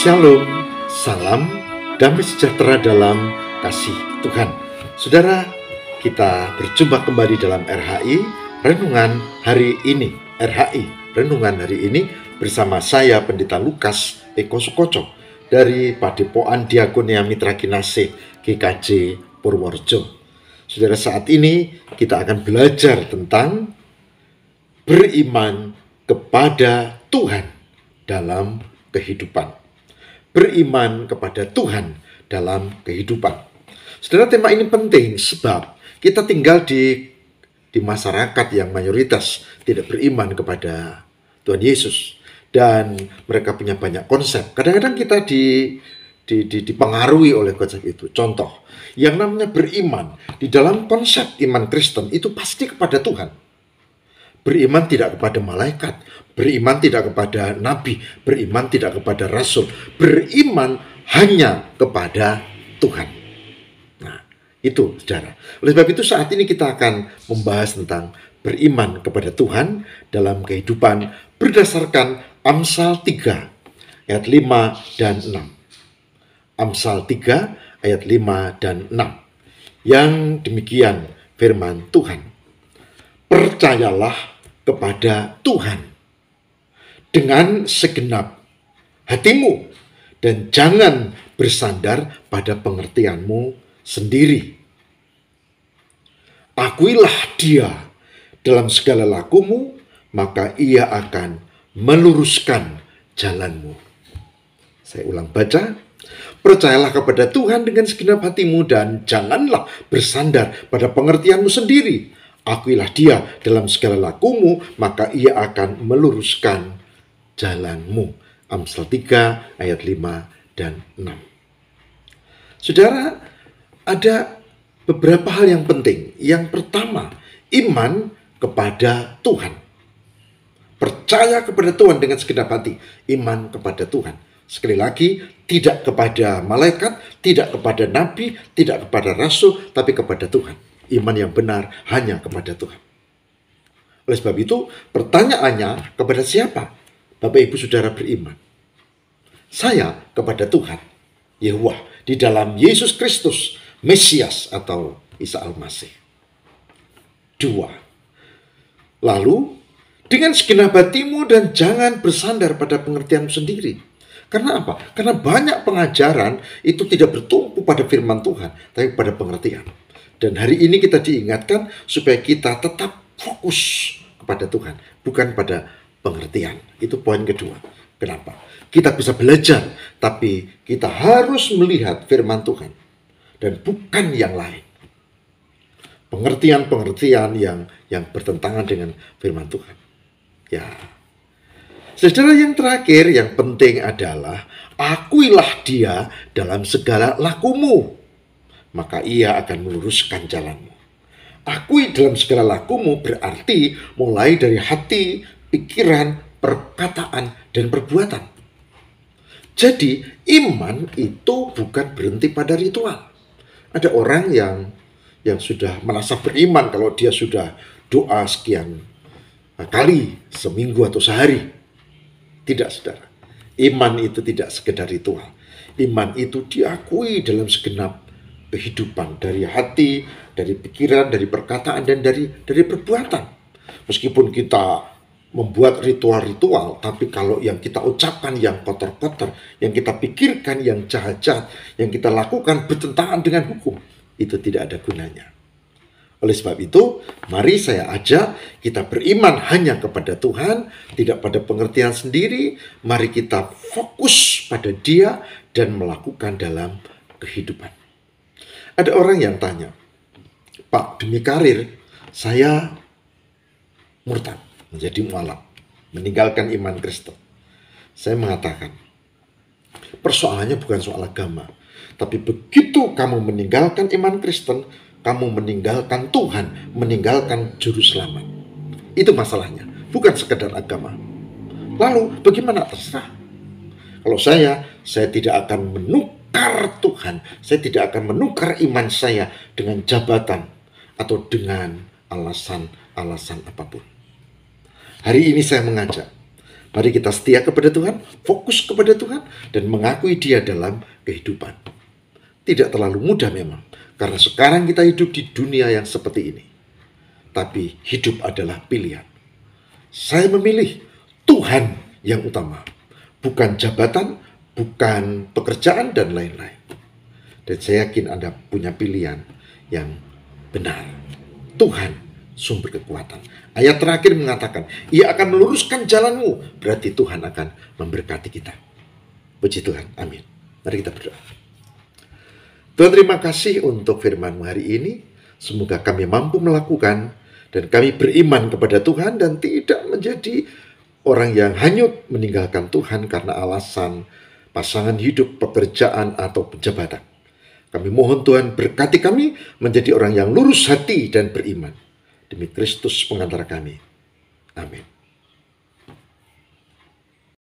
Shalom, salam damai sejahtera dalam kasih Tuhan. Saudara, kita berjumpa kembali dalam RHI Renungan Hari Ini. RHI Renungan Hari Ini bersama saya Pendeta Lukas Eko Sukoco dari Padepokan Diakonia Mitra Kinasih GKJ Purworejo. Saudara, saat ini kita akan belajar tentang beriman kepada Tuhan dalam kehidupan. Beriman kepada Tuhan dalam kehidupan. Saudara, tema ini penting sebab kita tinggal di masyarakat yang mayoritas tidak beriman kepada Tuhan Yesus dan mereka punya banyak konsep. Kadang-kadang kita dipengaruhi oleh konsep itu. Contoh, yang namanya beriman di dalam konsep iman Kristen itu pasti kepada Tuhan. Beriman tidak kepada malaikat, beriman tidak kepada nabi, beriman tidak kepada rasul, beriman hanya kepada Tuhan. Nah, itu saudara. Oleh sebab itu saat ini kita akan membahas tentang beriman kepada Tuhan dalam kehidupan berdasarkan Amsal 3 ayat 5 dan 6. Amsal 3 ayat 5 dan 6. Yang demikian firman Tuhan. Percayalah kepada Tuhan dengan segenap hatimu dan jangan bersandar pada pengertianmu sendiri. Akuilah Dia dalam segala lakumu, maka Ia akan meluruskan jalanmu. Saya ulang baca. Percayalah kepada Tuhan dengan segenap hatimu dan janganlah bersandar pada pengertianmu sendiri. Akuilah Dia dalam segala lakumu, maka Ia akan meluruskan jalanmu. Amsal 3 ayat 5 dan 6. Saudara, ada beberapa hal yang penting. Yang pertama, iman kepada Tuhan. Percaya kepada Tuhan dengan segenap hati. Iman kepada Tuhan. Sekali lagi, tidak kepada malaikat, tidak kepada nabi, tidak kepada rasul, tapi kepada Tuhan. Iman yang benar hanya kepada Tuhan. Oleh sebab itu, pertanyaannya kepada siapa Bapak Ibu Saudara beriman? Saya kepada Tuhan, Yehuwah, di dalam Yesus Kristus, Mesias atau Isa Al-Masih. 2. Lalu, dengan segenap hatimu dan jangan bersandar pada pengertianmu sendiri. Karena apa? Karena banyak pengajaran itu tidak bertumpu pada firman Tuhan, tapi pada pengertian. Dan hari ini kita diingatkan supaya kita tetap fokus kepada Tuhan, bukan pada pengertian. Itu poin kedua. Kenapa? Kita bisa belajar, tapi kita harus melihat firman Tuhan dan bukan yang lain. Pengertian-pengertian yang bertentangan dengan firman Tuhan. Ya. Saudara, yang terakhir, yang penting adalah akuilah Dia dalam segala lakumu, maka Ia akan meluruskan jalanmu. Akui dalam segala lakumu berarti mulai dari hati, pikiran, perkataan, dan perbuatan. Jadi iman itu bukan berhenti pada ritual. Ada orang yang sudah merasa beriman kalau dia sudah doa sekian kali seminggu atau sehari. Tidak, saudara. Iman itu tidak sekedar ritual. Iman itu diakui dalam segenap kehidupan, dari hati, dari pikiran, dari perkataan, dan dari perbuatan. Meskipun kita membuat ritual-ritual, tapi kalau yang kita ucapkan yang kotor-kotor, yang kita pikirkan yang jahat-jahat, yang kita lakukan bertentangan dengan hukum, itu tidak ada gunanya. Oleh sebab itu, mari saya ajak kita beriman hanya kepada Tuhan, tidak pada pengertian sendiri. Mari kita fokus pada Dia dan melakukan dalam kehidupan. Ada orang yang tanya, Pak, demi karir, saya murtad, menjadi mualaf, meninggalkan iman Kristen. Saya mengatakan, persoalannya bukan soal agama, tapi begitu kamu meninggalkan iman Kristen, kamu meninggalkan Tuhan, meninggalkan juru selamat. Itu masalahnya, bukan sekedar agama. Lalu bagaimana? Terserah. Kalau saya tidak akan menukar Tuhan, saya tidak akan menukar iman saya dengan jabatan atau dengan alasan-alasan apapun. Hari ini saya mengajak, Mari kita setia kepada Tuhan, fokus kepada Tuhan, dan mengakui Dia dalam kehidupan. Tidak terlalu mudah memang, karena sekarang kita hidup di dunia yang seperti ini. Tapi hidup adalah pilihan. Saya memilih Tuhan yang utama, bukan jabatan, bukan pekerjaan, dan lain-lain. Dan saya yakin Anda punya pilihan yang benar. Tuhan sumber kekuatan. Ayat terakhir mengatakan, Ia akan meluruskan jalanmu. Berarti Tuhan akan memberkati kita. Puji Tuhan. Amin. Mari kita berdoa. Tuhan, terima kasih untuk firman-Mu hari ini. Semoga kami mampu melakukan dan kami beriman kepada Tuhan dan tidak menjadi orang yang hanyut meninggalkan Tuhan karena alasan pasangan hidup, pekerjaan, atau jabatan. Kami mohon Tuhan berkati kami menjadi orang yang lurus hati dan beriman. Demi Kristus pengantara kami. Amin.